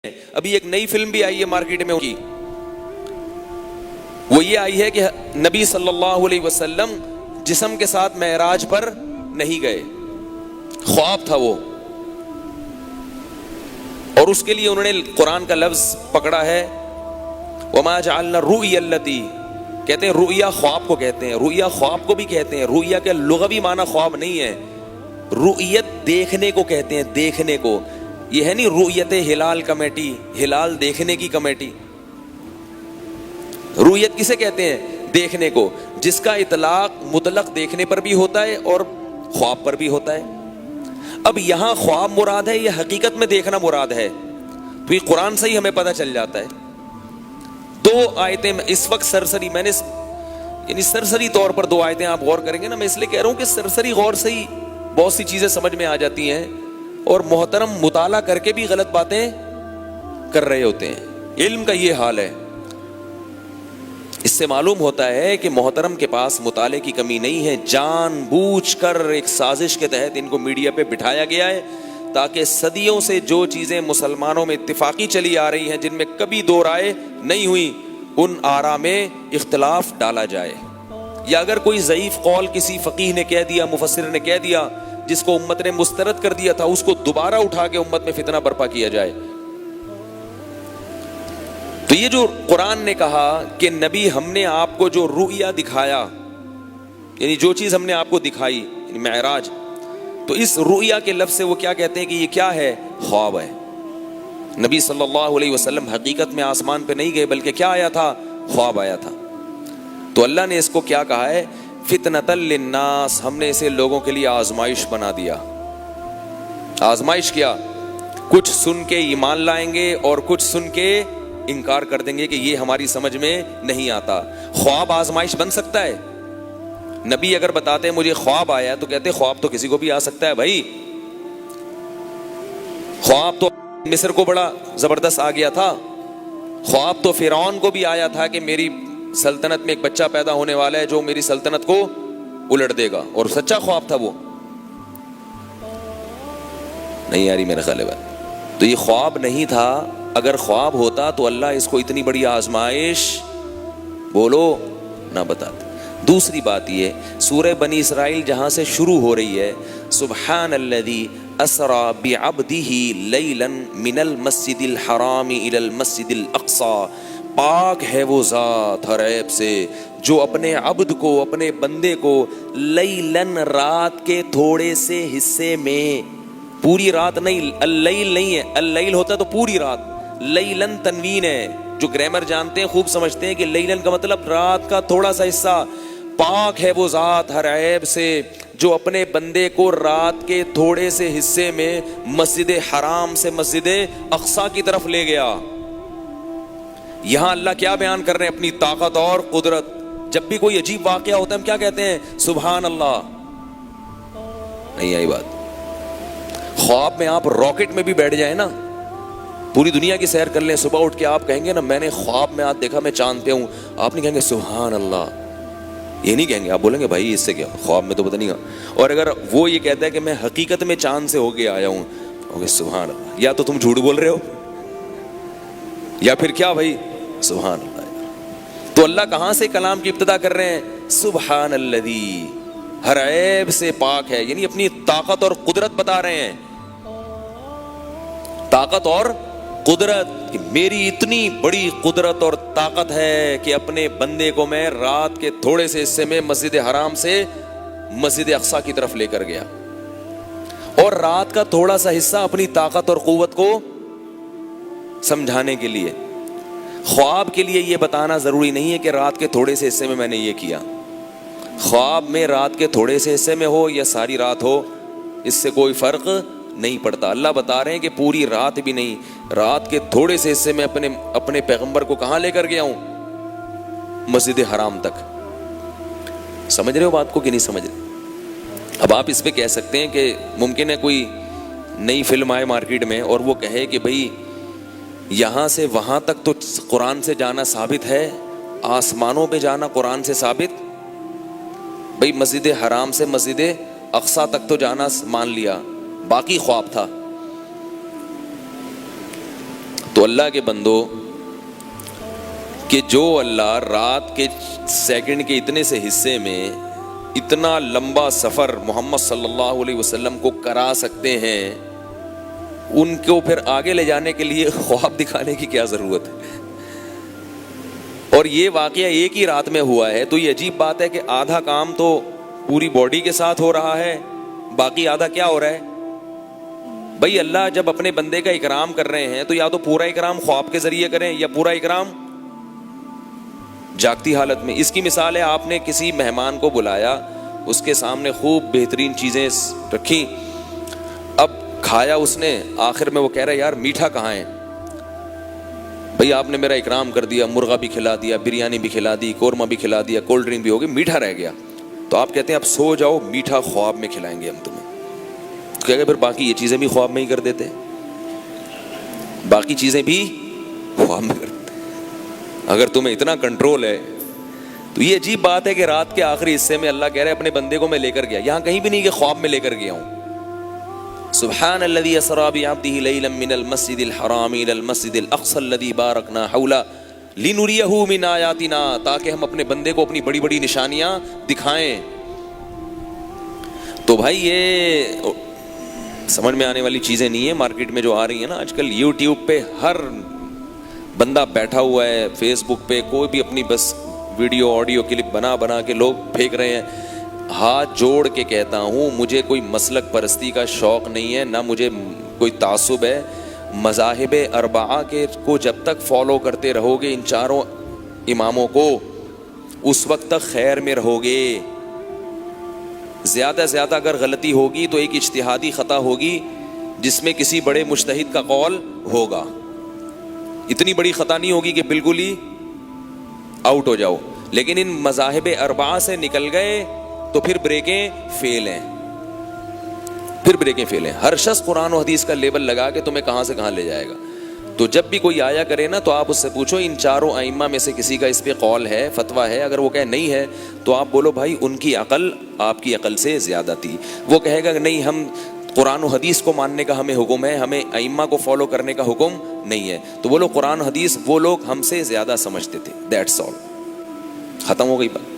ابھی ایک نئی فلم بھی آئی ہے مارکیٹ میں کی، وہ یہ آئی ہے کہ نبی صلی اللہ علیہ وسلم جسم کے ساتھ معراج پر نہیں گئے، خواب تھا وہ، اور اس کے لیے انہوں نے قرآن کا لفظ پکڑا ہے وما جعلنا الرؤیا التی، کہتے ہیں رؤیا خواب کو کہتے ہیں، رؤیا خواب کو بھی کہتے ہیں، رؤیا کے لغوی معنی خواب نہیں ہے، رؤیت دیکھنے کو کہتے ہیں، دیکھنے کو، یہ ہے نہیں رؤیت ہلال کمیٹی، ہلال دیکھنے کی کمیٹی، رؤیت کسے کہتے ہیں؟ دیکھنے کو، جس کا اطلاق مطلق دیکھنے پر بھی ہوتا ہے اور خواب پر بھی ہوتا ہے۔ اب یہاں خواب مراد ہے یا حقیقت میں دیکھنا مراد ہے؟ تو یہ قرآن سے ہی ہمیں پتہ چل جاتا ہے۔ دو آیتیں اس وقت سرسری، میں نے یعنی سرسری طور پر دو آیتیں آپ غور کریں گے نا، میں اس لیے کہہ رہا ہوں کہ سرسری غور سے ہی بہت سی چیزیں سمجھ میں آ جاتی ہیں، اور محترم مطالعہ کر کے بھی غلط باتیں کر رہے ہوتے ہیں۔ علم کا یہ حال ہے، اس سے معلوم ہوتا ہے کہ محترم کے پاس مطالعے کی کمی نہیں ہے، جان بوجھ کر ایک سازش کے تحت ان کو میڈیا پہ بٹھایا گیا ہے تاکہ صدیوں سے جو چیزیں مسلمانوں میں اتفاقی چلی آ رہی ہیں، جن میں کبھی دو رائے نہیں ہوئی، ان آراء میں اختلاف ڈالا جائے، یا اگر کوئی ضعیف قول کسی فقیہ نے کہہ دیا، مفسر نے کہہ دیا، جس کو امت نے مسترد کر دیا تھا، اس کو دوبارہ اٹھا کے امت میں فتنہ برپا کیا جائے۔ تو یہ جو قرآن نے کہا کہ نبی ہم نے آپ کو جو رؤیا دکھایا، یعنی جو چیز ہم نے آپ کو دکھائی، یعنی معراج، تو اس رؤیا کے لفظ سے وہ کیا کہتے ہیں کہ یہ کیا ہے؟ خواب ہے۔ نبی صلی اللہ علیہ وسلم حقیقت میں آسمان پہ نہیں گئے، بلکہ کیا آیا تھا؟ خواب آیا تھا۔ تو اللہ نے اس کو کیا کہا ہے؟ فتنۃ للناس، ہم نے اسے لوگوں کے لیے آزمائش بنا دیا۔ آزمائش کیا؟ کچھ سن کے ایمان لائیں گے اور کچھ سن کے انکار کر دیں گے کہ یہ ہماری سمجھ میں نہیں آتا۔ خواب آزمائش بن سکتا ہے؟ نبی اگر بتاتے ہیں مجھے خواب آیا تو کہتے خواب تو کسی کو بھی آ سکتا ہے بھائی، خواب تو مصر کو بڑا زبردست آ گیا تھا، خواب تو فرعون کو بھی آیا تھا کہ میری سلطنت میں ایک بچہ پیدا ہونے والا ہے جو میری سلطنت کو الٹ دے گا، اور سچا خواب تھا وہ، نہیں یاری میرے خیال ہے۔ تو یہ خواب نہیں تھا، اگر خواب ہوتا تو اللہ اس کو اتنی بڑی آزمائش بولو نہ بتاتے۔ دوسری بات یہ، سورہ بنی اسرائیل جہاں سے شروع ہو رہی ہے، سبحان الذی اسری بعبدہ لیلا من المسجد الحرام الی المسجد الاقصی، پاک ہے وہ ذات ہر عیب سے جو اپنے عبد کو، اپنے بندے کو، لیلن رات کے تھوڑے سے حصے میں، پوری رات نہیں، اللیل نہیں ہے، اللیل ہوتا تو پوری رات، لیلن تنوین ہے، جو گرامر جانتے ہیں خوب سمجھتے ہیں کہ لیلن کا مطلب رات کا تھوڑا سا حصہ، پاک ہے وہ ذات ہر عیب سے جو اپنے بندے کو رات کے تھوڑے سے حصے میں مسجد حرام سے مسجد اقصی کی طرف لے گیا۔ یہاں اللہ کیا بیان کر رہے ہیں؟ اپنی طاقت اور قدرت۔ جب بھی کوئی عجیب واقعہ ہوتا ہے ہم کیا کہتے ہیں؟ سبحان اللہ۔ نہیں آئی بات؟ خواب میں آپ راکٹ میں بھی بیٹھ جائیں نا، پوری دنیا کی سیر کر لیں، صبح اٹھ کے آپ کہیں گے نا میں نے خواب میں آج دیکھا میں چاند پہ ہوں، آپ نہیں کہیں گے سبحان اللہ، یہ نہیں کہیں گے، آپ بولیں گے بھائی اس سے کیا، خواب میں تو پتہ نہیں گا۔ اور اگر وہ یہ کہتا ہے کہ میں حقیقت میں چاند سے ہو کے آیا ہوں، کہو گے سبحان اللہ، یا تو تم جھوٹ بول رہے ہو یا پھر کیا بھائی، سبحان اللہ۔ تو اللہ کہاں سے کلام کی ابتدا کر رہے ہیں؟ سبحان الذی، ہر عیب سے پاک ہے، یعنی اپنی طاقت اور قدرت بتا رہے ہیں، طاقت اور قدرت، کہ میری اتنی بڑی قدرت اور طاقت ہے کہ اپنے بندے کو میں رات کے تھوڑے سے حصے میں مسجد حرام سے مسجد اقصی کی طرف لے کر گیا، اور رات کا تھوڑا سا حصہ اپنی طاقت اور قوت کو سمجھانے کے لیے۔ خواب کے لیے یہ بتانا ضروری نہیں ہے کہ رات کے تھوڑے سے حصے میں نے یہ کیا، خواب میں رات کے تھوڑے سے حصے میں ہو یا ساری رات ہو، اس سے کوئی فرق نہیں پڑتا۔ اللہ بتا رہے ہیں کہ پوری رات بھی نہیں، رات کے تھوڑے سے حصے میں اپنے پیغمبر کو کہاں لے کر گیا ہوں؟ مسجد حرام تک۔ سمجھ رہے ہو بات کو کہ نہیں سمجھ رہے؟ اب آپ اس پہ کہہ سکتے ہیں کہ ممکن ہے کوئی نئی فلم آئے مارکیٹ میں اور وہ کہے کہ بھئی یہاں سے وہاں تک تو قرآن سے جانا ثابت ہے، آسمانوں پہ جانا قرآن سے ثابت، بھئی مسجد حرام سے مسجد اقصی تک تو جانا مان لیا، باقی خواب تھا۔ تو تو اللہ کے بندو کہ جو اللہ رات کے سیکنڈ کے اتنے سے حصے میں اتنا لمبا سفر محمد صلی اللہ علیہ وسلم کو کرا سکتے ہیں، ان کو پھر آگے لے جانے کے لیے خواب دکھانے کی کیا ضرورت ہے؟ اور یہ واقعہ ایک ہی رات میں ہوا ہے، تو یہ عجیب بات ہے کہ آدھا کام تو پوری باڈی کے ساتھ ہو رہا ہے، باقی آدھا کیا ہو رہا ہے؟ بھائی اللہ جب اپنے بندے کا اکرام کر رہے ہیں تو یا تو پورا اکرام خواب کے ذریعے کریں یا پورا اکرام جاگتی حالت میں۔ اس کی مثال ہے، آپ نے کسی مہمان کو بلایا، اس کے سامنے خوب بہترین چیزیں رکھی، اب کھایا اس نے، آخر میں وہ کہہ رہا ہے یار میٹھا کہاں ہے؟ بھئی آپ نے میرا اکرام کر دیا، مرغا بھی کھلا دیا، بریانی بھی کھلا دی، قورمہ بھی کھلا دیا، کولڈ ڈرنک بھی ہو گئی، میٹھا رہ گیا، تو آپ کہتے ہیں اب سو جاؤ، میٹھا خواب میں کھلائیں گے ہم تمہیں۔ تو کہہ گئے پھر باقی یہ چیزیں بھی خواب میں ہی کر دیتے، باقی چیزیں بھی خواب میں کر دیتے۔ اگر تمہیں اتنا کنٹرول ہے تو یہ عجیب بات ہے کہ رات کے آخری حصے میں اللہ کہہ رہے اپنے بندے کو میں لے کر گیا، یہاں کہیں بھی نہیں کہ خواب میں لے کر گیا ہوں۔ سبحان الذی اسری بعبدہ لیلا من المسجد الحرام الی المسجد الاقصی الذی بارکنا حولہ لنریہ من آیاتنا، تاکہ ہم اپنے بندے کو اپنی بڑی بڑی نشانیاں دکھائیں۔ تو بھائی یہ سمجھ میں آنے والی چیزیں نہیں ہیں، مارکیٹ میں جو آ رہی ہیں نا آج کل، یوٹیوب پہ ہر بندہ بیٹھا ہوا ہے، فیس بک پہ کوئی بھی اپنی بس ویڈیو آڈیو کلپ بنا بنا کے لوگ پھینک رہے ہیں۔ ہاتھ جوڑ کے کہتا ہوں مجھے کوئی مسلک پرستی کا شوق نہیں ہے، نہ مجھے کوئی تعصب ہے۔ مذاہب اربعہ کے کو جب تک فالو کرتے رہو گے، ان چاروں اماموں کو، اس وقت تک خیر میں رہو گے۔ زیادہ زیادہ اگر غلطی ہوگی تو ایک اجتہادی خطا ہوگی جس میں کسی بڑے مجتہد کا قول ہوگا، اتنی بڑی خطا نہیں ہوگی کہ بالکل ہی آؤٹ ہو جاؤ۔ لیکن ان مذاہب اربعہ سے نکل گئے تو پھر بریکیں فیل ہیں، پھر بریکیں فیل ہیں۔ ہر شخص قرآن و حدیث کا لیبل لگا کے تمہیں کہاں سے کہاں لے جائے گا۔ تو جب بھی کوئی آیا کرے نا تو آپ اس سے پوچھو ان چاروں ائمہ میں سے کسی کا اس پہ قول ہے، فتویٰ ہے؟ اگر وہ کہے نہیں ہے تو آپ بولو بھائی ان کی عقل آپ کی عقل سے زیادہ تھی۔ وہ کہے گا کہ نہیں ہم قرآن و حدیث کو ماننے کا ہمیں حکم ہے، ہمیں ائمہ کو فالو کرنے کا حکم نہیں ہے، تو بولو قرآن و حدیث وہ لوگ ہم سے زیادہ سمجھتے تھے، دیٹس آل، ختم ہو گئی بات۔